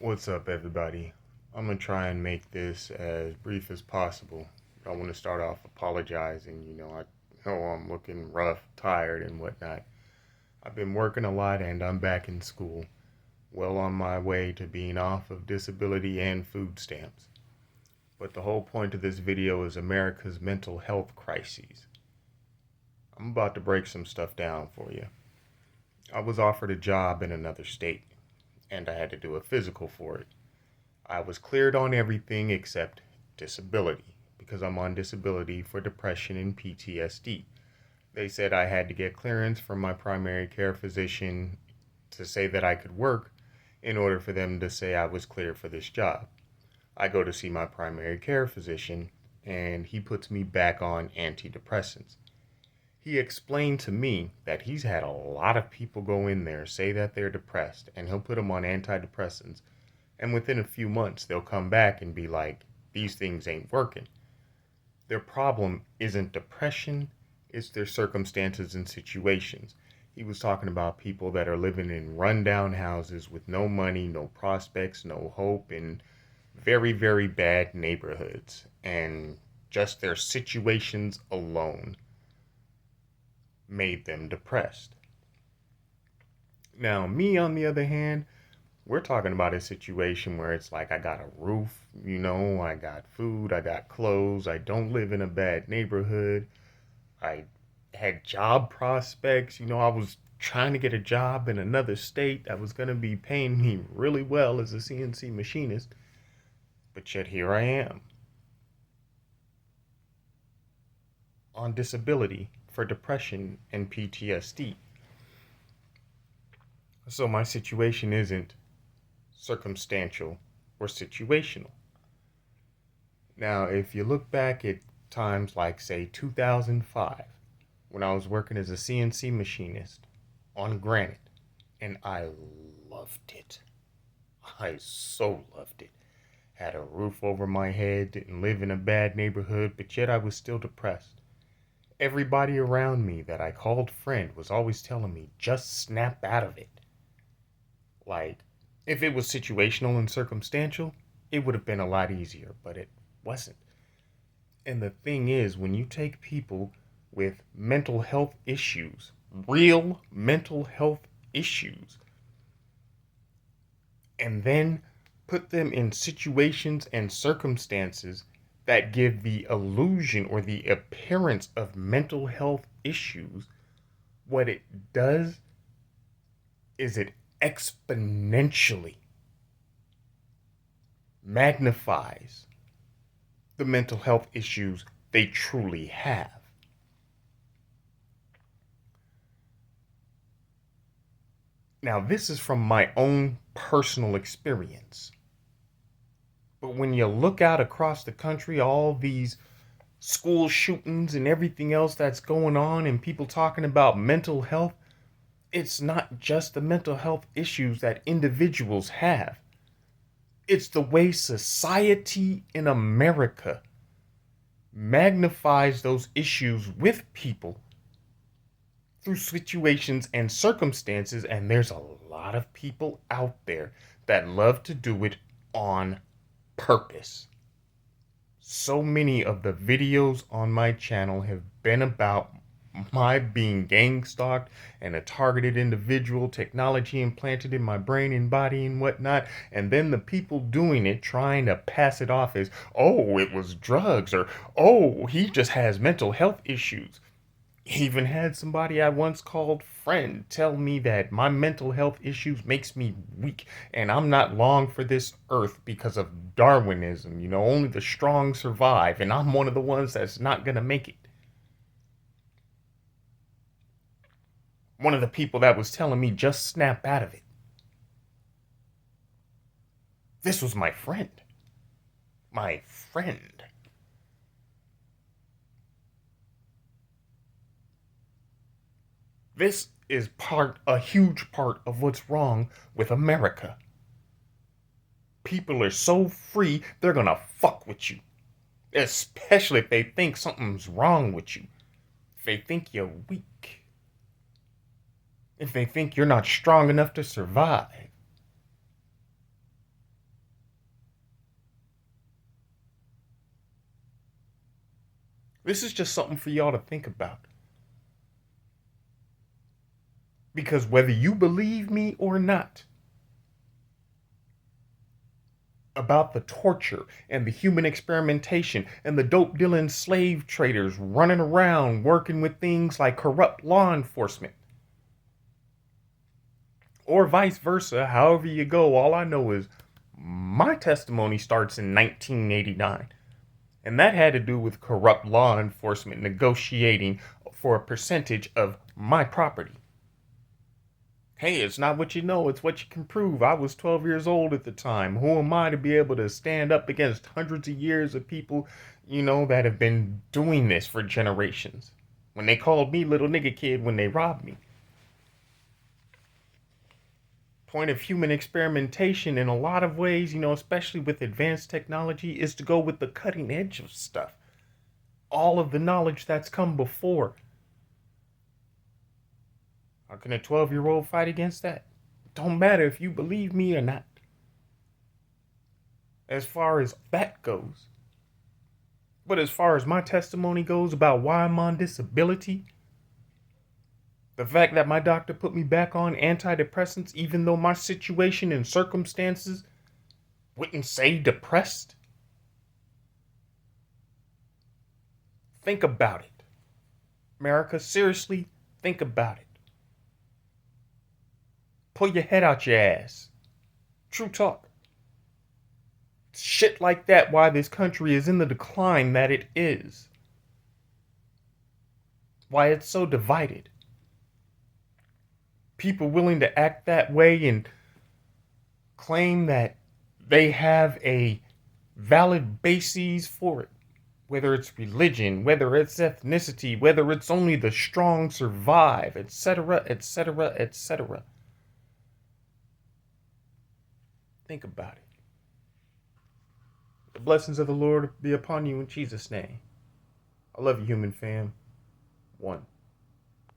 What's up, everybody? I'm gonna try and make this as brief as possible. I want to start off apologizing. I know I'm looking rough, tired, and whatnot. I've been working a lot and I'm back in school, well on my way to being off of disability and food stamps. But the whole point of this video is America's mental health crises. I'm about to break some stuff down for you. I was offered a job in another state, and I had to do a physical for it. I was cleared on everything except disability because I'm on disability for depression and PTSD. They said I had to get clearance from my primary care physician to say that I could work in order for them to say I was cleared for this job. I go to see my primary care physician and he puts me back on antidepressants. He explained to me that he's had a lot of people go in there say that they're depressed and he'll put them on antidepressants, and within a few months, they'll come back and be like, these things ain't working. Their problem isn't depression, it's their circumstances and situations. He was talking about people that are living in rundown houses with no money, no prospects, no hope, in very, very bad neighborhoods. And just their situations alone made them depressed. Now, me, on the other hand, we're talking about a situation where it's like I got a roof, I got food, I got clothes, I don't live in a bad neighborhood, I had job prospects, I was trying to get a job in another state that was going to be paying me really well as a CNC machinist, but yet here I am on disability for depression and PTSD. So my situation isn't circumstantial or situational. Now, if you look back at times like, say, 2005, when I was working as a CNC machinist on granite, and I loved it. I so loved it. Had a roof over my head, didn't live in a bad neighborhood, but yet I was still depressed. Everybody around me that I called friend was always telling me, just snap out of it. Like, if it was situational and circumstantial, it would have been a lot easier, but it wasn't. And the thing is, when you take people with mental health issues, real mental health issues, and then put them in situations and circumstances that give the illusion or the appearance of mental health issues, what it does is it exponentially magnifies the mental health issues they truly have. Now, this is from my own personal experience. But when you look out across the country, all these school shootings and everything else that's going on, and people talking about mental health, it's not just the mental health issues that individuals have. It's the way society in America magnifies those issues with people through situations and circumstances, and there's a lot of people out there that love to do it on purpose. So many of the videos on my channel have been about my being gang stalked and a targeted individual, technology implanted in my brain and body and whatnot, and then the people doing it trying to pass it off as, oh, it was drugs, or oh, he just has mental health issues. Even had somebody I once called friend tell me that my mental health issues makes me weak and I'm not long for this earth because of Darwinism. Only the strong survive, and I'm one of the ones that's not gonna make it. One of the people that was telling me just snap out of it. This was my friend. My friend. This is a huge part of what's wrong with America. People are so free, they're gonna fuck with you. Especially if they think something's wrong with you. If they think you're weak. If they think you're not strong enough to survive. This is just something for y'all to think about. Because whether you believe me or not about the torture and the human experimentation and the dope dealing slave traders running around working with things like corrupt law enforcement, or vice versa, however you go, all I know is my testimony starts in 1989. And that had to do with corrupt law enforcement negotiating for a percentage of my property. Hey, it's not what you know, it's what you can prove. I was 12 years old at the time. Who am I to be able to stand up against hundreds of years of people, that have been doing this for generations? When they called me little nigga kid when they robbed me. Point of human experimentation in a lot of ways, especially with advanced technology, is to go with the cutting edge of stuff. All of the knowledge that's come before. How can a 12-year-old fight against that? Don't matter if you believe me or not. As far as that goes. But as far as my testimony goes about why I'm on disability, the fact that my doctor put me back on antidepressants even though my situation and circumstances wouldn't say depressed. Think about it. America, seriously, think about it. Pull your head out your ass. True talk. Shit like that, why this country is in the decline that it is. Why it's so divided. People willing to act that way and claim that they have a valid basis for it. Whether it's religion, whether it's ethnicity, whether it's only the strong survive, etc., etc., etc. Think about it. The blessings of the Lord be upon you in Jesus' name. I love you, human fam. One.